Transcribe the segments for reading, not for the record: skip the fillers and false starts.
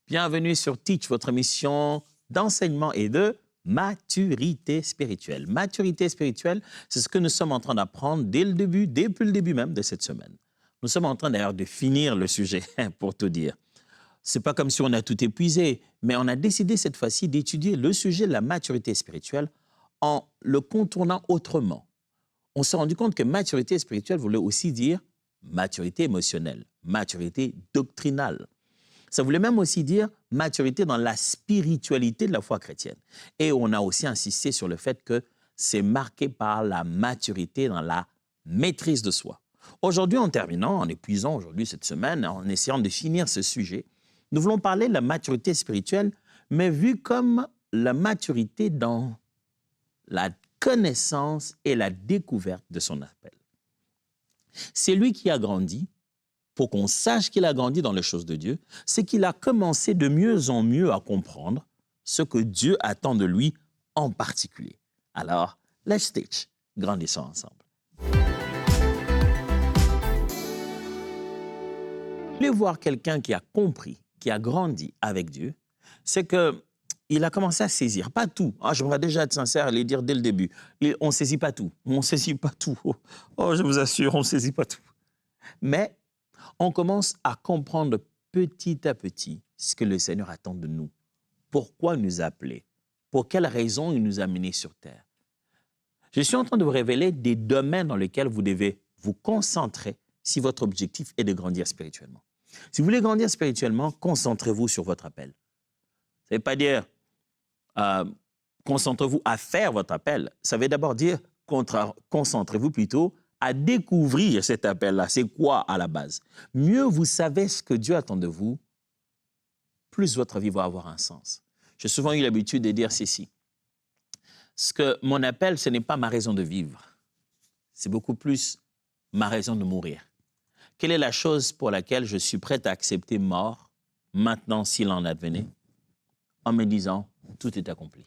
Bienvenue sur Teach, votre émission d'enseignement et de maturité spirituelle. Maturité spirituelle, c'est ce que nous sommes en train d'apprendre depuis le début même de cette semaine. Nous sommes en train d'ailleurs de finir le sujet, pour tout dire. C'est pas comme si on a tout épuisé, mais on a décidé cette fois-ci d'étudier le sujet de la maturité spirituelle en le contournant autrement. On s'est rendu compte que maturité spirituelle voulait aussi dire maturité émotionnelle, maturité doctrinale. Ça voulait même aussi dire maturité dans la spiritualité de la foi chrétienne. Et on a aussi insisté sur le fait que c'est marqué par la maturité dans la maîtrise de soi. Aujourd'hui, en terminant, en épuisant aujourd'hui cette semaine, en essayant de finir ce sujet, nous voulons parler de la maturité spirituelle, mais vue comme la maturité dans la connaissance et la découverte de son appel. C'est lui qui a grandi. Pour qu'on sache qu'il a grandi dans les choses de Dieu, c'est qu'il a commencé de mieux en mieux à comprendre ce que Dieu attend de lui en particulier. Alors, let's teach, grandissons ensemble. Vous voulez voir quelqu'un qui a compris, qui a grandi avec Dieu, c'est qu'il a commencé à saisir, pas tout. J'aimerais déjà être sincère et le dire dès le début. On ne saisit pas tout. On ne saisit pas tout. Oh, je vous assure, on ne saisit pas tout. Mais on commence à comprendre petit à petit ce que le Seigneur attend de nous. Pourquoi nous appeler? Pour quelles raisons il nous a menés sur terre? Je suis en train de vous révéler des domaines dans lesquels vous devez vous concentrer si votre objectif est de grandir spirituellement. Si vous voulez grandir spirituellement, concentrez-vous sur votre appel. Ça ne veut pas dire concentrez-vous à faire votre appel. Ça veut d'abord dire concentrez-vous plutôt à découvrir cet appel-là. C'est quoi à la base? Mieux vous savez ce que Dieu attend de vous, plus votre vie va avoir un sens. J'ai souvent eu l'habitude de dire ceci. Ce que mon appel, ce n'est pas ma raison de vivre. C'est beaucoup plus ma raison de mourir. Quelle est la chose pour laquelle je suis prêt à accepter mort, maintenant s'il en advenait, en me disant, tout est accompli.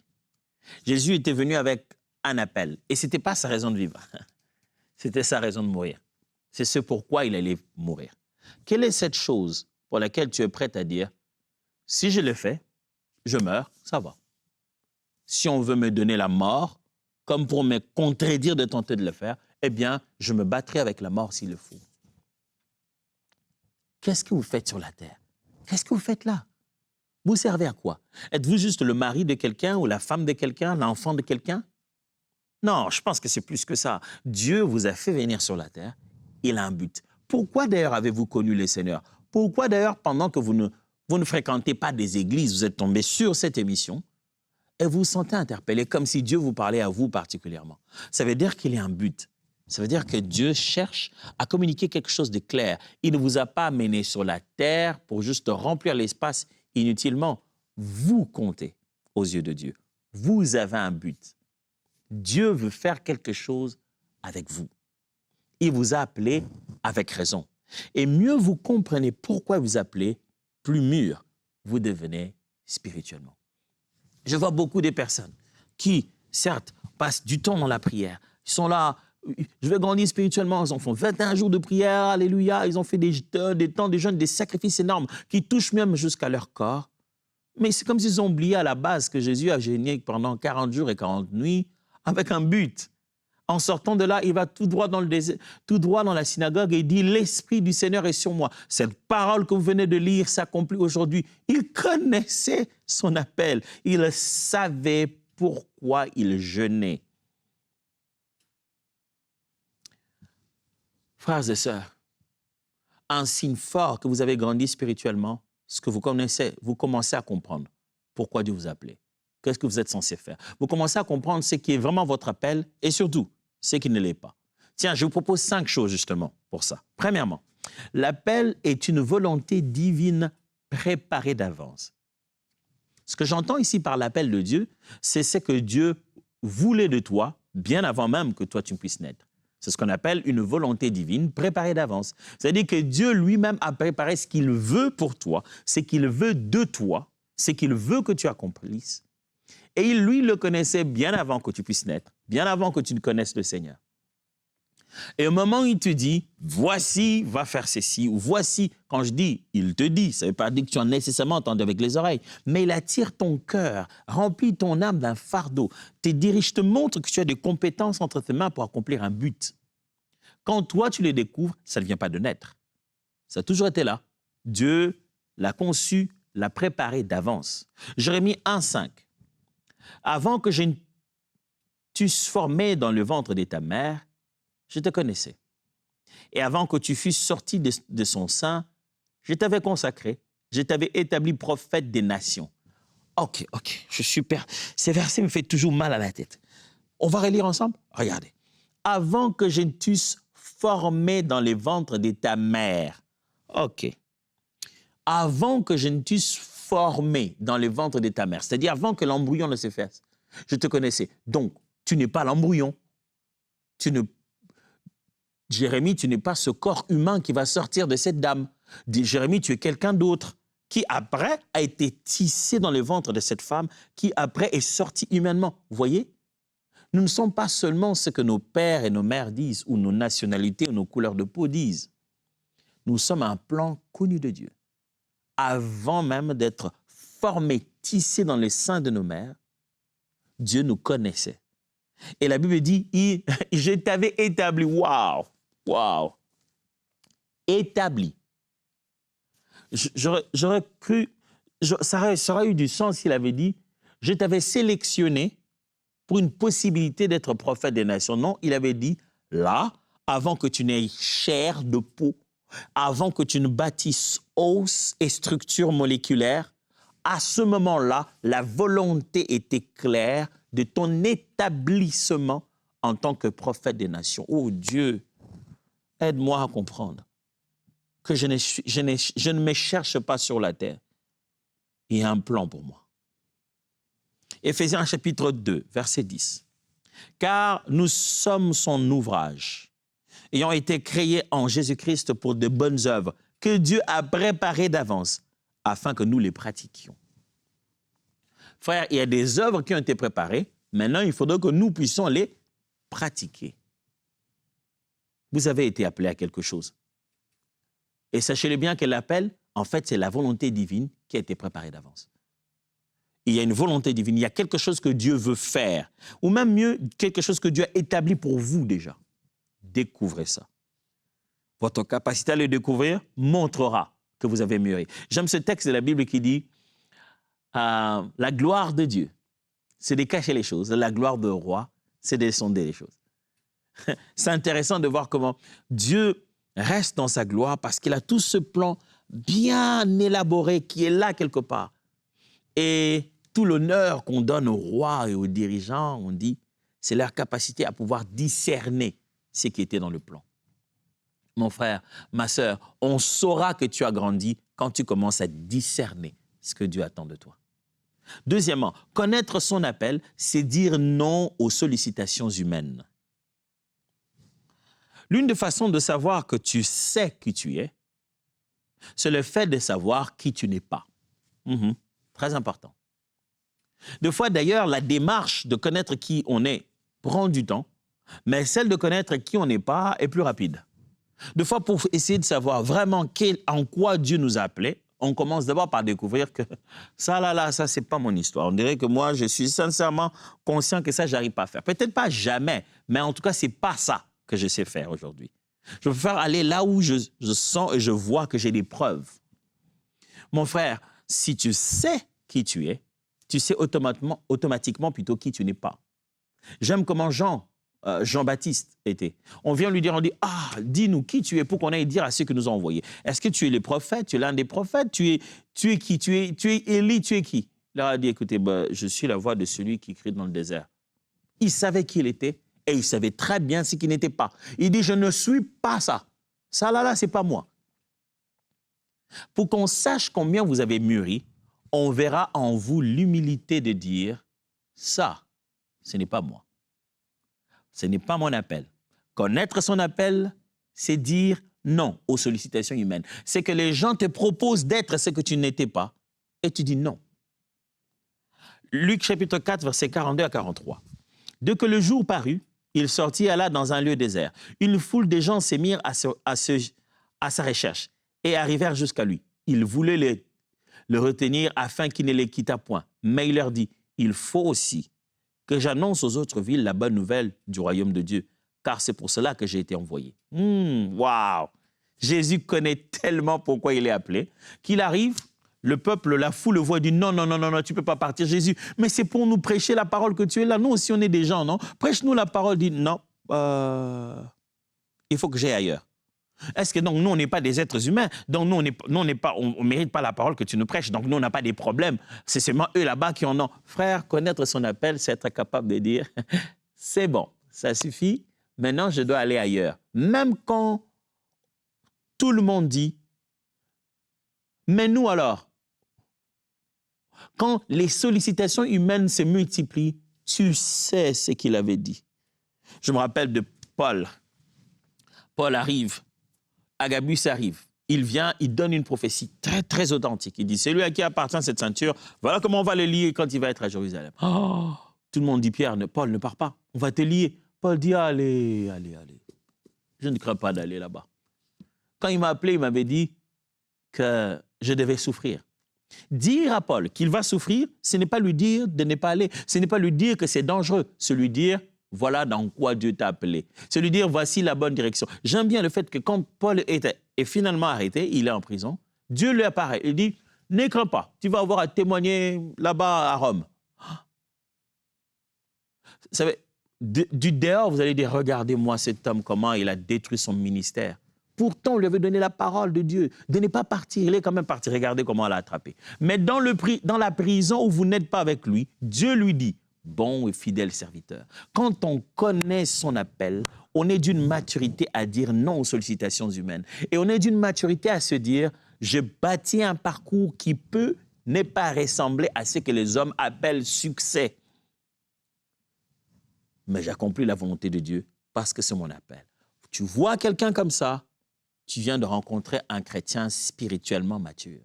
Jésus était venu avec un appel, et ce n'était pas sa raison de vivre. C'était sa raison de mourir. C'est ce pourquoi il allait mourir. Quelle est cette chose pour laquelle tu es prêt à dire, si je le fais, je meurs, ça va. Si on veut me donner la mort, comme pour me contredire de tenter de le faire, eh bien, je me battrai avec la mort s'il le faut. Qu'est-ce que vous faites sur la terre? Qu'est-ce que vous faites là? Vous servez à quoi? Êtes-vous juste le mari de quelqu'un ou la femme de quelqu'un, l'enfant de quelqu'un? Non, je pense que c'est plus que ça. Dieu vous a fait venir sur la terre. Il a un but. Pourquoi d'ailleurs avez-vous connu le Seigneur? Pourquoi d'ailleurs, pendant que vous ne fréquentez pas des églises, vous êtes tombé sur cette émission et vous vous sentez interpellé comme si Dieu vous parlait à vous particulièrement? Ça veut dire qu'il y a un but. Ça veut dire que Dieu cherche à communiquer quelque chose de clair. Il ne vous a pas amené sur la terre pour juste remplir l'espace inutilement. Vous comptez aux yeux de Dieu. Vous avez un but. Dieu veut faire quelque chose avec vous. Il vous a appelé avec raison. Et mieux vous comprenez pourquoi il vous appelez, plus mûr vous devenez spirituellement. Je vois beaucoup de personnes qui, certes, passent du temps dans la prière. Ils sont là, je vais grandir spirituellement. Ils en font 21 jours de prière, alléluia. Ils ont fait des temps de jeûne, des sacrifices énormes qui touchent même jusqu'à leur corps. Mais c'est comme s'ils ont oublié à la base que Jésus a jeûné pendant 40 jours et 40 nuits avec un but. En sortant de là, il va tout droit dans le désert, tout droit dans la synagogue et il dit « L'Esprit du Seigneur est sur moi ». Cette parole que vous venez de lire s'accomplit aujourd'hui. Il connaissait son appel. Il savait pourquoi il jeûnait. Frères et sœurs, un signe fort que vous avez grandi spirituellement, ce que vous commencez à comprendre pourquoi Dieu vous a appelé. Qu'est-ce que vous êtes censé faire? Vous commencez à comprendre ce qui est vraiment votre appel et surtout, ce qui ne l'est pas. Tiens, je vous propose 5 choses justement pour ça. Premièrement, l'appel est une volonté divine préparée d'avance. Ce que j'entends ici par l'appel de Dieu, c'est ce que Dieu voulait de toi bien avant même que toi tu puisses naître. C'est ce qu'on appelle une volonté divine préparée d'avance. C'est-à-dire que Dieu lui-même a préparé ce qu'il veut pour toi, ce qu'il veut de toi, ce qu'il veut que tu accomplisses. Et il, lui, le connaissait bien avant que tu puisses naître, bien avant que tu ne connaisses le Seigneur. Et au moment où il te dit, voici, va faire ceci, ou voici, quand je dis, il te dit, ça ne veut pas dire que tu as nécessairement entendu avec les oreilles, mais il attire ton cœur, remplit ton âme d'un fardeau, te dirige, te montre que tu as des compétences entre tes mains pour accomplir un but. Quand toi, tu les découvres, ça ne vient pas de naître. Ça a toujours été là. Dieu l'a conçu, l'a préparé d'avance. Jérémie 1,5. Avant que je ne t'eusse formé dans le ventre de ta mère, je te connaissais. Et avant que tu fusses sorti de son sein, je t'avais consacré, je t'avais établi prophète des nations. Ok, je suis super. Ces versets me font toujours mal à la tête. On va relire ensemble? Regardez. Avant que je ne t'eusse formé dans les ventres de ta mère. Ok. Avant que je ne t'eusse formé dans les ventres de ta mère, c'est-à-dire avant que l'embryon ne se fasse, je te connaissais. Donc, tu n'es pas l'embryon. Jérémie, tu n'es pas ce corps humain qui va sortir de cette dame. Jérémie, tu es quelqu'un d'autre qui, après, a été tissé dans le ventre de cette femme, qui, après, est sorti humainement. Vous voyez? Nous ne sommes pas seulement ce que nos pères et nos mères disent, ou nos nationalités, ou nos couleurs de peau disent. Nous sommes un plan connu de Dieu. Avant même d'être formés, tissés dans le sein de nos mères, Dieu nous connaissait. Et la Bible dit, je t'avais établi. Waouh! Waouh! Établi. J'aurais cru, ça aurait eu du sens s'il avait dit, je t'avais sélectionné pour une possibilité d'être prophète des nations. Non, il avait dit, là, avant que tu n'aies chair de peau, avant que tu ne bâtisses os et structures moléculaires, à ce moment-là, la volonté était claire de ton établissement en tant que prophète des nations. Oh Dieu, aide-moi à comprendre que je ne me cherche pas sur la terre. Il y a un plan pour moi. Éphésiens chapitre 2, verset 10. Car nous sommes son ouvrage, ayant été créés en Jésus-Christ pour de bonnes œuvres que Dieu a préparées d'avance afin que nous les pratiquions. Frère, il y a des œuvres qui ont été préparées. Maintenant, il faudra que nous puissions les pratiquer. Vous avez été appelé à quelque chose. Et sachez-le bien que l'appel, en fait, c'est la volonté divine qui a été préparée d'avance. Il y a une volonté divine, il y a quelque chose que Dieu veut faire, ou même mieux, quelque chose que Dieu a établi pour vous déjà. Découvrez ça. Votre capacité à le découvrir montrera que vous avez mûri. J'aime ce texte de la Bible qui dit la gloire de Dieu, c'est de cacher les choses. La gloire de roi, c'est de sonder les choses. C'est intéressant de voir comment Dieu reste dans sa gloire parce qu'il a tout ce plan bien élaboré qui est là quelque part. Et tout l'honneur qu'on donne aux rois et aux dirigeants, on dit, c'est leur capacité à pouvoir discerner ce qui était dans le plan. Mon frère, ma sœur, on saura que tu as grandi quand tu commences à discerner ce que Dieu attend de toi. Deuxièmement, connaître son appel, c'est dire non aux sollicitations humaines. L'une des façons de savoir que tu sais qui tu es, c'est le fait de savoir qui tu n'es pas. Très important. Des fois, d'ailleurs, la démarche de connaître qui on est prend du temps, mais celle de connaître qui on n'est pas est plus rapide. Des fois, pour essayer de savoir vraiment en quoi Dieu nous a appelés, on commence d'abord par découvrir que ça, c'est pas mon histoire. On dirait que moi, je suis sincèrement conscient que ça, j'arrive pas à faire. Peut-être pas jamais, mais en tout cas, c'est pas ça que je sais faire aujourd'hui. Je préfère aller là où je sens et je vois que j'ai des preuves. Mon frère, si tu sais qui tu es, tu sais automatiquement plutôt qui tu n'es pas. J'aime comment Jean-Baptiste était. On vient lui dire, on dit, dis-nous qui tu es pour qu'on aille dire à ceux qui nous ont envoyés. Est-ce que tu es le prophète? Tu es l'un des prophètes? Tu es qui? Tu es Élie? Tu es qui? Il leur a dit, écoutez, je suis la voix de celui qui crie dans le désert. Il savait qui il était et il savait très bien ce qu'il n'était pas. Il dit, je ne suis pas ça. Ça, c'est pas moi. Pour qu'on sache combien vous avez mûri, on verra en vous l'humilité de dire, ça, ce n'est pas moi. Ce n'est pas mon appel. Connaître son appel, c'est dire non aux sollicitations humaines. C'est que les gens te proposent d'être ce que tu n'étais pas et tu dis non. Luc chapitre 4, versets 42 à 43. Dès que le jour parut, il sortit et alla dans un lieu désert. Une foule de gens s'est mise à sa recherche et arrivèrent jusqu'à lui. Ils voulaient le retenir afin qu'il ne les quittât point. Mais il leur dit, il faut aussi que j'annonce aux autres villes la bonne nouvelle du royaume de Dieu, car c'est pour cela que j'ai été envoyé. Waouh! Jésus connaît tellement pourquoi il est appelé, qu'il arrive, le peuple, la foule le voit et dit non, non, non, non, non, tu ne peux pas partir, Jésus. Mais c'est pour nous prêcher la parole que tu es là. Nous aussi, on est des gens, non? Prêche-nous la parole. Dit non, il faut que j'aille ailleurs. Est-ce que donc nous, on n'est pas des êtres humains? Donc nous, on ne mérite pas la parole que tu nous prêches. Donc nous, on n'a pas des problèmes. C'est seulement eux là-bas qui en ont. Frère, connaître son appel, c'est être capable de dire c'est bon, ça suffit. Maintenant, je dois aller ailleurs. Même quand tout le monde dit mais nous alors? Quand les sollicitations humaines se multiplient, tu sais ce qu'il avait dit. Je me rappelle de Paul. Paul arrive, Agabus arrive. Il vient, il donne une prophétie très, très authentique. Il dit, c'est lui à qui appartient cette ceinture. Voilà comment on va le lier quand il va être à Jérusalem. Oh, tout le monde dit, Pierre, Paul, ne pars pas. On va te lier. Paul dit, allez, allez, allez. Je ne crains pas d'aller là-bas. Quand il m'a appelé, il m'avait dit que je devais souffrir. Dire à Paul qu'il va souffrir, ce n'est pas lui dire de ne pas aller. Ce n'est pas lui dire que c'est dangereux. C'est lui dire, voilà dans quoi Dieu t'a appelé. C'est lui dire, voici la bonne direction. J'aime bien le fait que quand Paul est finalement arrêté, il est en prison, Dieu lui apparaît. Il dit, ne crains pas, tu vas avoir à témoigner là-bas à Rome. Vous savez, du dehors, vous allez dire, regardez-moi cet homme, comment il a détruit son ministère. Pourtant, on lui avait donné la parole de Dieu, de ne pas partir. Il est quand même parti. Regardez comment on l'a attrapé. Mais dans la prison où vous n'êtes pas avec lui, Dieu lui dit, bon et fidèle serviteur. Quand on connaît son appel, on est d'une maturité à dire non aux sollicitations humaines. Et on est d'une maturité à se dire, je bâtis un parcours qui peut ne pas ressembler à ce que les hommes appellent succès. Mais j'accomplis la volonté de Dieu parce que c'est mon appel. Tu vois quelqu'un comme ça, tu viens de rencontrer un chrétien spirituellement mature.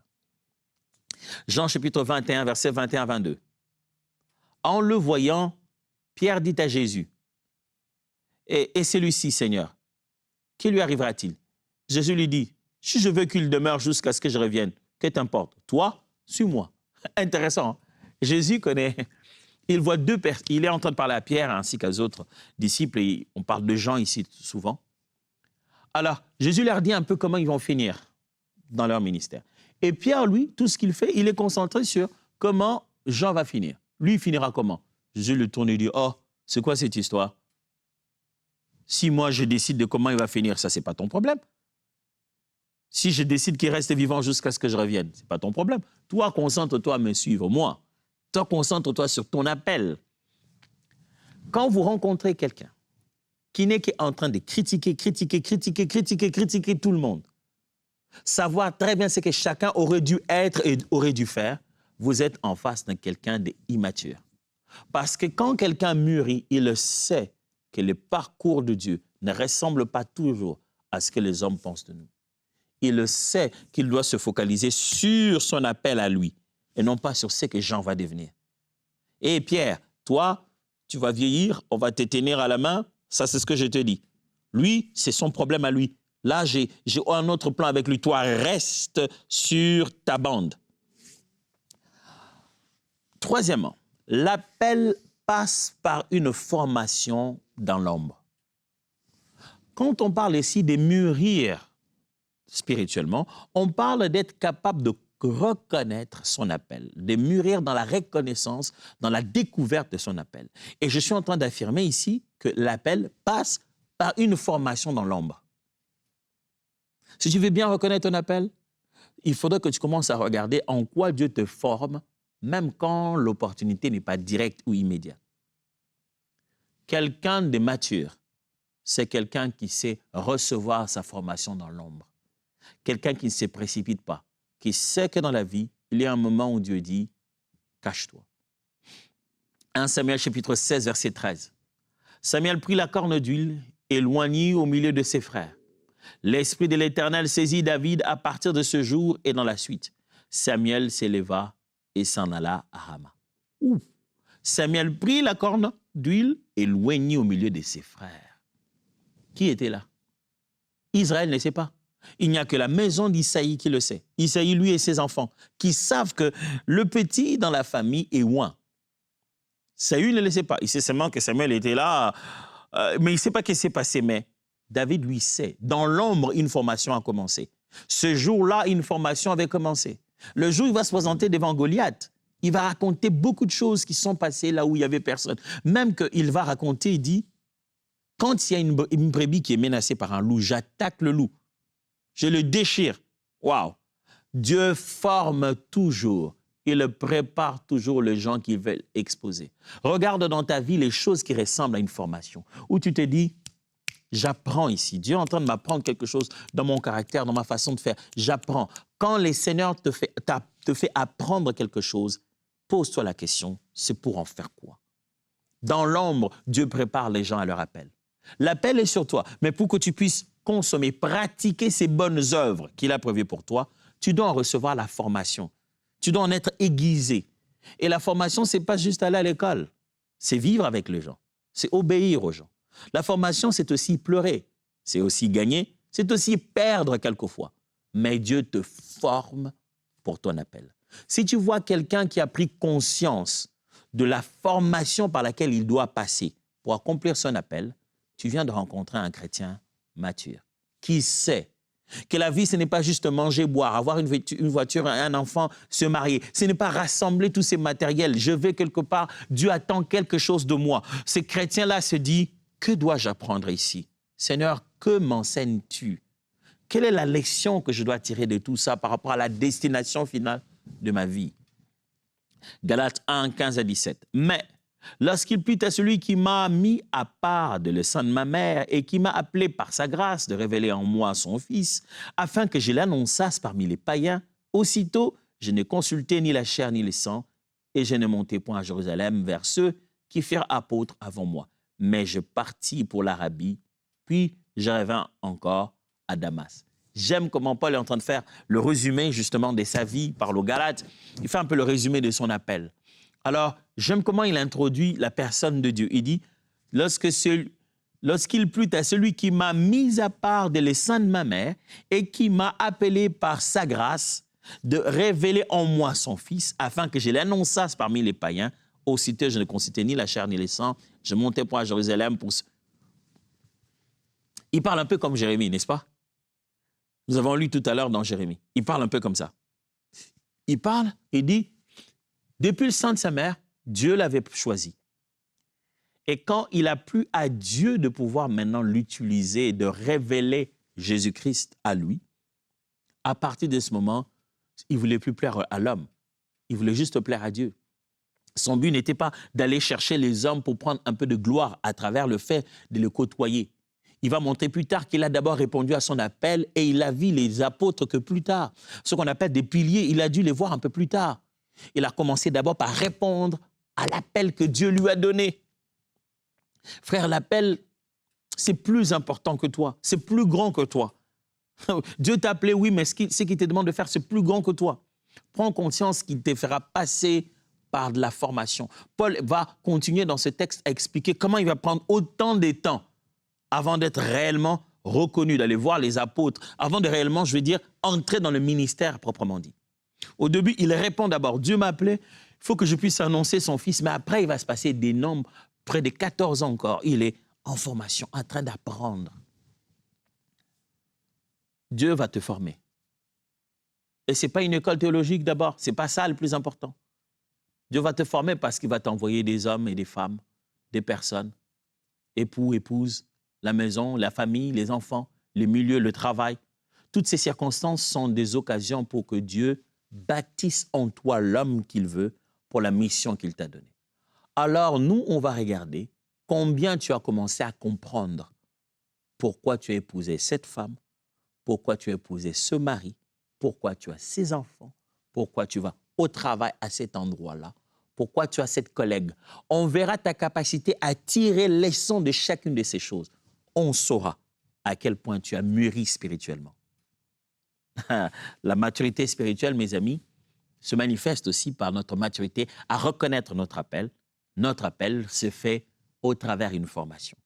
Jean chapitre 21, versets 21-22. En le voyant, Pierre dit à Jésus, et celui-ci, Seigneur, qui lui arrivera-t-il? Jésus lui dit, si je veux qu'il demeure jusqu'à ce que je revienne, que t'importe? Toi, suis-moi. Intéressant. Hein? Jésus connaît, il voit deux personnes, il est en train de parler à Pierre ainsi qu'aux autres disciples, et on parle de Jean ici souvent. Alors, Jésus leur dit un peu comment ils vont finir dans leur ministère. Et Pierre, lui, tout ce qu'il fait, il est concentré sur comment Jean va finir. Lui, il finira comment? Jésus le tourne et dit, oh, c'est quoi cette histoire? Si moi, je décide de comment il va finir, ça, c'est pas ton problème. Si je décide qu'il reste vivant jusqu'à ce que je revienne, c'est pas ton problème. Toi, concentre-toi à me suivre, moi. Toi, concentre-toi sur ton appel. Quand vous rencontrez quelqu'un qui n'est qu'en train de critiquer tout le monde, savoir très bien ce que chacun aurait dû être et aurait dû faire, vous êtes en face de quelqu'un d'immature. Parce que quand quelqu'un mûrit, il sait que le parcours de Dieu ne ressemble pas toujours à ce que les hommes pensent de nous. Il sait qu'il doit se focaliser sur son appel à lui et non pas sur ce que Jean va devenir. Et Pierre, toi, tu vas vieillir, on va te tenir à la main, ça c'est ce que je te dis. Lui, c'est son problème à lui. Là, j'ai un autre plan avec lui. Toi, reste sur ta bande. Troisièmement, l'appel passe par une formation dans l'ombre. Quand on parle ici de mûrir spirituellement, on parle d'être capable de reconnaître son appel, de mûrir dans la reconnaissance, dans la découverte de son appel. Et je suis en train d'affirmer ici que l'appel passe par une formation dans l'ombre. Si tu veux bien reconnaître ton appel, il faudrait que tu commences à regarder en quoi Dieu te forme, même quand l'opportunité n'est pas directe ou immédiate. Quelqu'un de mature, c'est quelqu'un qui sait recevoir sa formation dans l'ombre. Quelqu'un qui ne se précipite pas, qui sait que dans la vie, il y a un moment où Dieu dit « cache-toi ». 1 Samuel chapitre 16, verset 13. Samuel prit la corne d'huile et éloignit au milieu de ses frères. L'Esprit de l'Éternel saisit David à partir de ce jour et dans la suite. Samuel s'éleva et s'en alla à Rama. Samuel prit la corne d'huile éloigné au milieu de ses frères. Qui était là? Israël ne sait pas. Il n'y a que la maison d'Isaïe qui le sait. Isaïe, lui et ses enfants, qui savent que le petit dans la famille est loin. Saül ne le sait pas. Il sait seulement que Samuel était là, mais il ne sait pas ce qui s'est passé. Mais David, lui, sait. Dans l'ombre, une formation a commencé. Ce jour-là, une formation avait commencé. Le jour où il va se présenter devant Goliath, il va raconter beaucoup de choses qui sont passées là où il n'y avait personne. Même qu'il va raconter, il dit, quand il y a une brebis qui est menacée par un loup, j'attaque le loup. Je le déchire. Waouh! Dieu forme toujours. Il prépare toujours les gens qui veulent exposer. Regarde dans ta vie les choses qui ressemblent à une formation, où tu te dis, j'apprends ici. Dieu est en train de m'apprendre quelque chose dans mon caractère, dans ma façon de faire. J'apprends. Quand le Seigneur te fait apprendre quelque chose, pose-toi la question, c'est pour en faire quoi? Dans l'ombre, Dieu prépare les gens à leur appel. L'appel est sur toi, mais pour que tu puisses consommer, pratiquer ces bonnes œuvres qu'il a prévues pour toi, tu dois en recevoir la formation. Tu dois en être aiguisé. Et la formation, ce n'est pas juste aller à l'école. C'est vivre avec les gens. C'est obéir aux gens. La formation, c'est aussi pleurer. C'est aussi gagner. C'est aussi perdre quelquefois. Mais Dieu te forme pour ton appel. Si tu vois quelqu'un qui a pris conscience de la formation par laquelle il doit passer pour accomplir son appel, tu viens de rencontrer un chrétien mature qui sait que la vie, ce n'est pas juste manger, boire, avoir une voiture, un enfant, se marier. Ce n'est pas rassembler tous ces matériels. Je vais quelque part, Dieu attend quelque chose de moi. Ce chrétien-là se dit, que dois-je apprendre ici? Seigneur, que m'enseignes-tu? Quelle est la leçon que je dois tirer de tout ça par rapport à la destination finale de ma vie? Galates 1, 15 à 17. Mais lorsqu'il plut à celui qui m'a mis à part de le sein de ma mère et qui m'a appelé par sa grâce de révéler en moi son Fils, afin que je l'annonçasse parmi les païens, aussitôt je ne consultai ni la chair ni le sang, et je ne montai point à Jérusalem vers ceux qui firent apôtres avant moi. Mais je partis pour l'Arabie, puis je revins encore à Damas. J'aime comment Paul est en train de faire le résumé justement de sa vie par le Galates. Il fait un peu le résumé de son appel. Alors, j'aime comment il introduit la personne de Dieu. Il dit, lorsqu'il plut à celui qui m'a mis à part de l'essaim de ma mère et qui m'a appelé par sa grâce de révéler en moi son Fils, afin que je l'annonçasse parmi les païens, aussitôt je ne consultais ni la chair ni le sang, je montais point à Jérusalem pour... Il parle un peu comme Jérémie, n'est-ce pas? Nous avons lu tout à l'heure dans Jérémie. Il parle un peu comme ça. Il parle, il dit, depuis le sein de sa mère, Dieu l'avait choisi. Et quand il a plu à Dieu de pouvoir maintenant l'utiliser et de révéler Jésus-Christ à lui, à partir de ce moment, il ne voulait plus plaire à l'homme. Il voulait juste plaire à Dieu. Son but n'était pas d'aller chercher les hommes pour prendre un peu de gloire à travers le fait de le côtoyer. Il va montrer plus tard qu'il a d'abord répondu à son appel et il a vu les apôtres que plus tard. Ce qu'on appelle des piliers, il a dû les voir un peu plus tard. Il a commencé d'abord par répondre à l'appel que Dieu lui a donné. Frère, l'appel, c'est plus important que toi, c'est plus grand que toi. Dieu t'a appelé, oui, mais ce qu'il te demande de faire, c'est plus grand que toi. Prends conscience qu'il te fera passer par de la formation. Paul va continuer dans ce texte à expliquer comment il va prendre autant de temps avant d'être réellement reconnu, d'aller voir les apôtres, avant de réellement, je veux dire, entrer dans le ministère proprement dit. Au début, il répond d'abord, Dieu m'a appelé, il faut que je puisse annoncer son Fils, mais après, il va se passer des nombres, près de 14 ans encore, il est en formation, en train d'apprendre. Dieu va te former. Et ce n'est pas une école théologique d'abord, ce n'est pas ça le plus important. Dieu va te former parce qu'il va t'envoyer des hommes et des femmes, des personnes, époux, épouses, la maison, la famille, les enfants, les milieux, le travail. Toutes ces circonstances sont des occasions pour que Dieu bâtisse en toi l'homme qu'il veut pour la mission qu'il t'a donnée. Alors, nous, on va regarder combien tu as commencé à comprendre pourquoi tu as épousé cette femme, pourquoi tu as épousé ce mari, pourquoi tu as ces enfants, pourquoi tu vas au travail à cet endroit-là, pourquoi tu as cette collègue. On verra ta capacité à tirer les leçons de chacune de ces choses. On saura à quel point tu as mûri spirituellement. La maturité spirituelle, mes amis, se manifeste aussi par notre maturité à reconnaître notre appel. Notre appel se fait au travers d'une formation.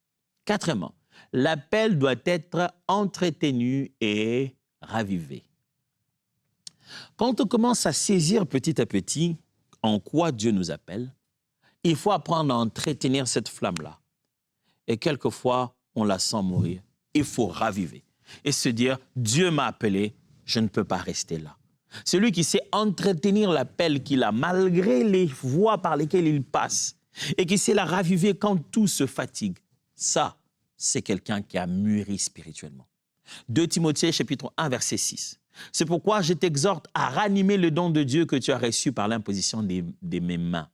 Quatrièmement, l'appel doit être entretenu et ravivé. Quand on commence à saisir petit à petit en quoi Dieu nous appelle, il faut apprendre à entretenir cette flamme-là. Et quelquefois, on la sent mourir. Il faut raviver et se dire, Dieu m'a appelé, je ne peux pas rester là. Celui qui sait entretenir l'appel qu'il a, malgré les voies par lesquelles il passe, et qui sait la raviver quand tout se fatigue, ça, c'est quelqu'un qui a mûri spirituellement. 2 Timothée, chapitre 1, verset 6. C'est pourquoi je t'exhorte à ranimer le don de Dieu que tu as reçu par l'imposition de mes mains.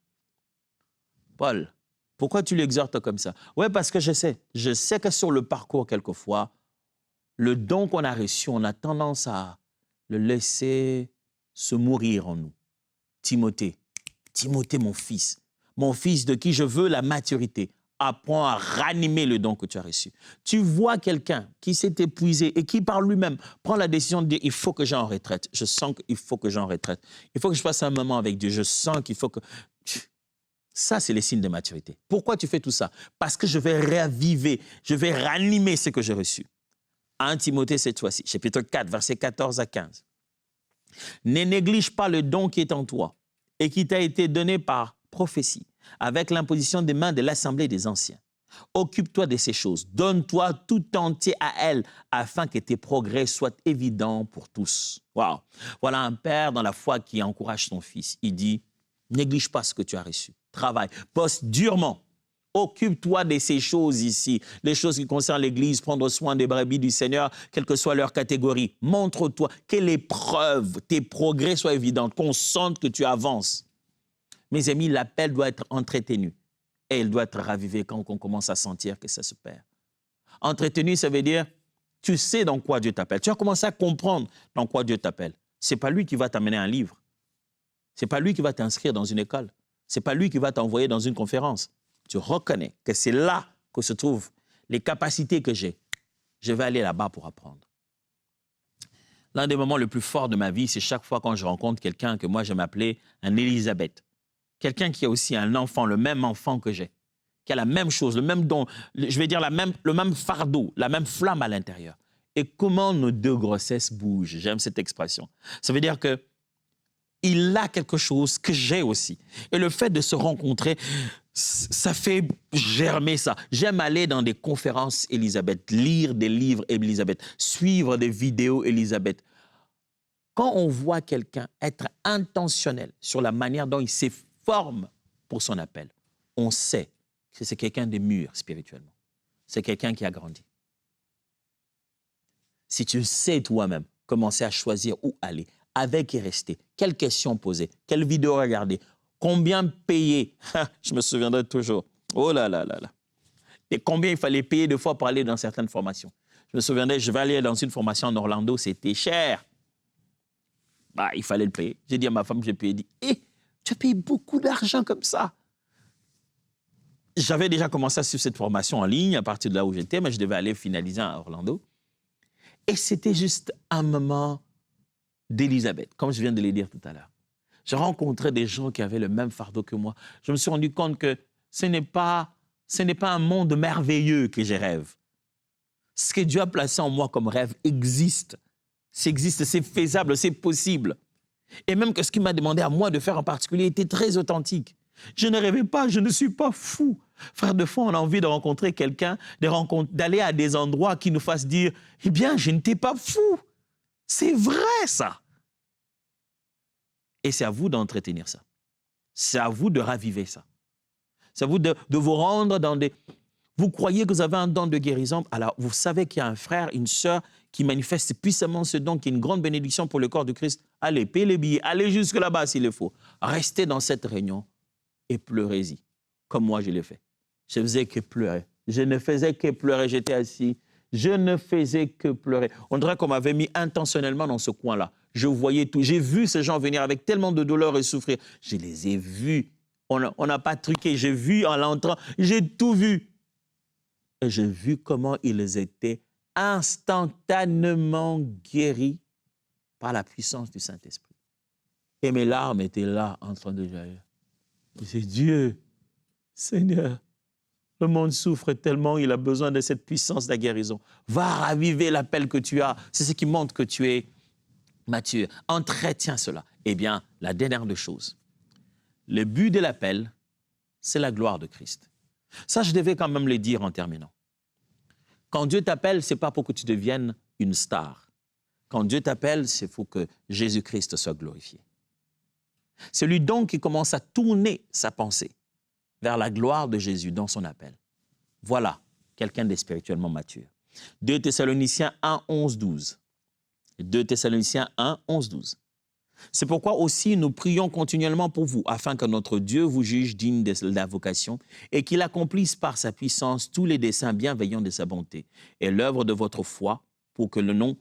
Paul, pourquoi tu l'exhortes comme ça? Oui, parce que je sais que sur le parcours, quelquefois, le don qu'on a reçu, on a tendance à le laisser se mourir en nous. Timothée, mon fils de qui je veux la maturité, apprends à ranimer le don que tu as reçu. Tu vois quelqu'un qui s'est épuisé et qui par lui-même prend la décision de dire, il faut que j'aille en retraite. Je sens qu'il faut que j'aille en retraite. Il faut que je passe un moment avec Dieu. Je sens qu'il faut que... Ça, c'est les signes de maturité. Pourquoi tu fais tout ça? Parce que je vais raviver, je vais ranimer ce que j'ai reçu. 1 Timothée cette fois-ci, chapitre 4, versets 14 à 15. Ne néglige pas le don qui est en toi et qui t'a été donné par prophétie, avec l'imposition des mains de l'assemblée des anciens. Occupe-toi de ces choses, donne-toi tout entier à elles, afin que tes progrès soient évidents pour tous. Wow. Voilà un père dans la foi qui encourage son fils. Il dit, néglige pas ce que tu as reçu. Travaille, bosse durement. Occupe-toi de ces choses ici, les choses qui concernent l'Église, prendre soin des brebis du Seigneur, quelle que soit leur catégorie. Montre-toi que les preuves, tes progrès soient évidents, qu'on sente que tu avances. Mes amis, l'appel doit être entretenu et il doit être ravivé quand on commence à sentir que ça se perd. Entretenu, ça veut dire, tu sais dans quoi Dieu t'appelle. Tu as commencé à comprendre dans quoi Dieu t'appelle. Ce n'est pas lui qui va t'amener un livre. Ce n'est pas lui qui va t'inscrire dans une école. Ce n'est pas lui qui va t'envoyer dans une conférence. Tu reconnais que c'est là que se trouvent les capacités que j'ai. Je vais aller là-bas pour apprendre. L'un des moments les plus forts de ma vie, c'est chaque fois quand je rencontre quelqu'un que moi je m'appelais un Élisabeth. Quelqu'un qui a aussi un enfant, le même enfant que j'ai, qui a la même chose, le même don, je vais dire le même fardeau, la même flamme à l'intérieur. Et comment nos deux grossesses bougent. J'aime cette expression. Ça veut dire que il a quelque chose que j'ai aussi. Et le fait de se rencontrer, ça fait germer ça. J'aime aller dans des conférences Élisabeth, lire des livres Élisabeth, suivre des vidéos Élisabeth. Quand on voit quelqu'un être intentionnel sur la manière dont il se forme pour son appel, on sait que c'est quelqu'un de mûr spirituellement. C'est quelqu'un qui a grandi. Si tu sais toi-même commencer à choisir où aller, avec et rester, quelles questions poser, quelles vidéos regarder, combien payer, je me souviendrai toujours, oh là là là là, et combien il fallait payer deux fois pour aller dans certaines formations. Je me souviendrai, je vais aller dans une formation en Orlando, c'était cher. Bah, il fallait le payer. J'ai dit à ma femme, j'ai payé, dit, tu as payé beaucoup d'argent comme ça. J'avais déjà commencé à suivre cette formation en ligne à partir de là où j'étais, mais je devais aller finaliser à Orlando. Et c'était juste un moment d'Élisabeth, comme je viens de le dire tout à l'heure. Je rencontrais des gens qui avaient le même fardeau que moi. Je me suis rendu compte que ce n'est pas un monde merveilleux que je rêve. Ce que Dieu a placé en moi comme rêve existe. C'est faisable, c'est possible. Et même que ce qu'il m'a demandé à moi de faire en particulier était très authentique. Je ne rêvais pas, je ne suis pas fou. Frère, de fois, on a envie de rencontrer quelqu'un, d'aller à des endroits qui nous fassent dire « Eh bien, je n'étais pas fou ». C'est vrai, ça. Et c'est à vous d'entretenir ça. C'est à vous de raviver ça. C'est à vous de vous rendre dans des... Vous croyez que vous avez un don de guérison, alors vous savez qu'il y a un frère, une sœur qui manifeste puissamment ce don, qui est une grande bénédiction pour le corps de Christ. Allez, payez les billets, allez jusque là-bas s'il le faut. Restez dans cette réunion et pleurez-y, comme moi je l'ai fait. Je faisais que pleurer. Je ne faisais que pleurer, j'étais assis. Je ne faisais que pleurer. On dirait qu'on m'avait mis intentionnellement dans ce coin-là. Je voyais tout. J'ai vu ces gens venir avec tellement de douleur et souffrir. Je les ai vus. On n'a pas truqué. J'ai vu en l'entrant. J'ai tout vu. Et j'ai vu comment ils étaient instantanément guéris par la puissance du Saint-Esprit. Et mes larmes étaient là en train de jaillir. C'est Dieu, Seigneur, Le monde souffre tellement, il a besoin de cette puissance de la guérison. Va raviver l'appel que tu as. C'est ce qui montre que tu es mature. Entretiens cela. Eh bien, la dernière des choses, le but de l'appel, c'est la gloire de Christ. Ça, je devais quand même le dire en terminant. Quand Dieu t'appelle, ce n'est pas pour que tu deviennes une star. Quand Dieu t'appelle, c'est pour que Jésus-Christ soit glorifié. C'est lui donc qui commence à tourner sa pensée vers la gloire de Jésus dans son appel. Voilà quelqu'un de spirituellement mature. 2 Thessaloniciens 1, 11, 12. 2 Thessaloniciens 1, 11, 12. C'est pourquoi aussi nous prions continuellement pour vous, afin que notre Dieu vous juge digne de la vocation et qu'il accomplisse par sa puissance tous les desseins bienveillants de sa bonté et l'œuvre de votre foi pour que le nom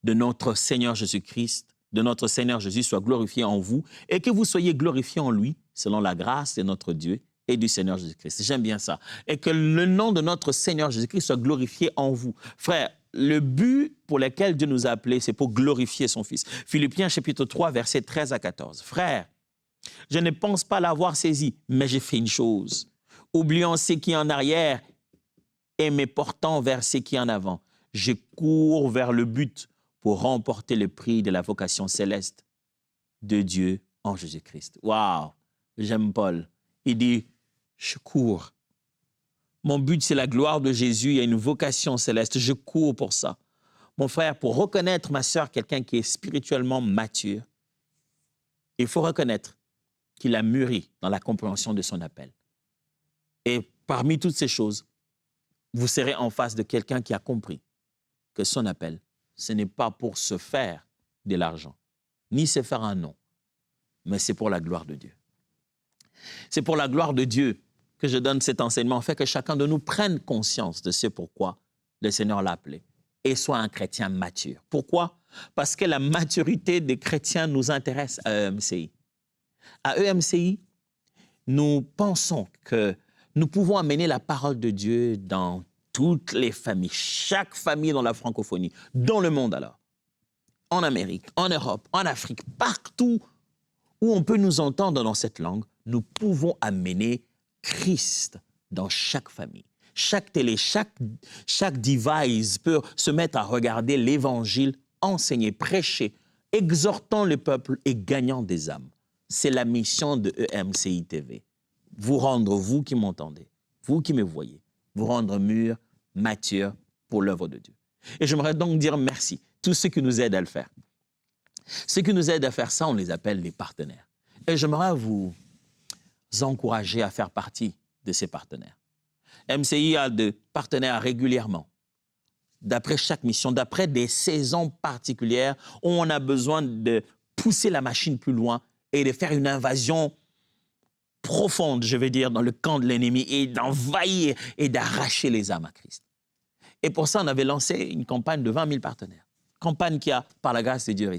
de notre Seigneur Jésus-Christ, de notre Seigneur Jésus soit glorifié en vous et que vous soyez glorifiés en lui selon la grâce de notre Dieu et du Seigneur Jésus-Christ. J'aime bien ça. Et que le nom de notre Seigneur Jésus-Christ soit glorifié en vous. Frère, le but pour lequel Dieu nous a appelés, c'est pour glorifier son Fils. Philippiens chapitre 3, versets 13 à 14. Frère, je ne pense pas l'avoir saisi, mais j'ai fait une chose. Oubliant ce qui est en arrière et me portant vers ce qui est en avant, je cours vers le but pour remporter le prix de la vocation céleste de Dieu en Jésus-Christ. Waouh! J'aime Paul. Il dit, je cours. Mon but, c'est la gloire de Jésus. Il y a une vocation céleste. Je cours pour ça. Mon frère, pour reconnaître, ma sœur, quelqu'un qui est spirituellement mature, il faut reconnaître qu'il a mûri dans la compréhension de son appel. Et parmi toutes ces choses, vous serez en face de quelqu'un qui a compris que son appel, ce n'est pas pour se faire de l'argent, ni se faire un nom, mais c'est pour la gloire de Dieu. C'est pour la gloire de Dieu que je donne cet enseignement, fait que chacun de nous prenne conscience de ce pourquoi le Seigneur l'a appelé et soit un chrétien mature. Pourquoi? Parce que la maturité des chrétiens nous intéresse à EMCI. À EMCI, nous pensons que nous pouvons amener la parole de Dieu dans toutes les familles, chaque famille dans la francophonie, dans le monde alors, en Amérique, en Europe, en Afrique, partout où on peut nous entendre dans cette langue, nous pouvons amener Christ dans chaque famille. Chaque télé, chaque device peut se mettre à regarder l'Évangile, enseigner, prêcher, exhortant le peuple et gagnant des âmes. C'est la mission de EMCI TV. Vous rendre, vous qui m'entendez, vous qui me voyez, vous rendre mûr, mature pour l'œuvre de Dieu. Et j'aimerais donc dire merci, tous ceux qui nous aident à le faire. Ceux qui nous aident à faire ça, on les appelle les partenaires. Et j'aimerais vous encourager à faire partie de ces partenaires. MCI a des partenaires régulièrement, d'après chaque mission, d'après des saisons particulières où on a besoin de pousser la machine plus loin et de faire une invasion profonde, je veux dire, dans le camp de l'ennemi et d'envahir et d'arracher les âmes à Christ. Et pour ça, on avait lancé une campagne de 20 000 partenaires. Campagne qui a, par la grâce de Dieu,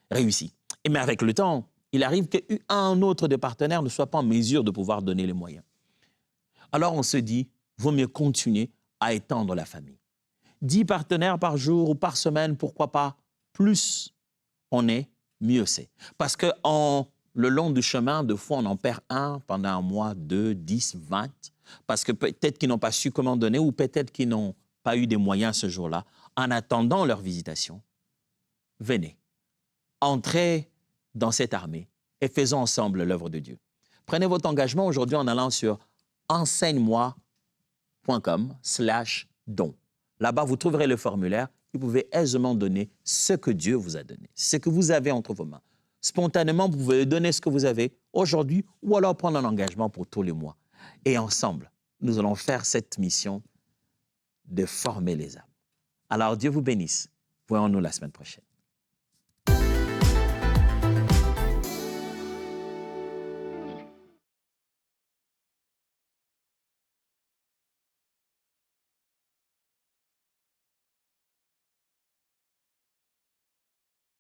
réussi. Mais avec le temps, il arrive qu'un autre des partenaires ne soit pas en mesure de pouvoir donner les moyens. Alors on se dit, vaut mieux continuer à étendre la famille. 10 partenaires par jour ou par semaine, pourquoi pas? Plus on est, mieux c'est. Parce que le long du chemin, de fois, on en perd un pendant un mois, 2, 10, 20, parce que peut-être qu'ils n'ont pas su comment donner ou peut-être qu'ils n'ont pas eu des moyens ce jour-là. En attendant leur visitation, venez, entrez dans cette armée et faisons ensemble l'œuvre de Dieu. Prenez votre engagement aujourd'hui en allant sur enseigne-moi.com/don. Là-bas, vous trouverez le formulaire. Vous pouvez aisément donner ce que Dieu vous a donné, ce que vous avez entre vos mains. Spontanément, vous pouvez donner ce que vous avez aujourd'hui ou alors prendre un engagement pour tous les mois. Et ensemble, nous allons faire cette mission de former les âmes. Alors, Dieu vous bénisse. Voyons-nous la semaine prochaine.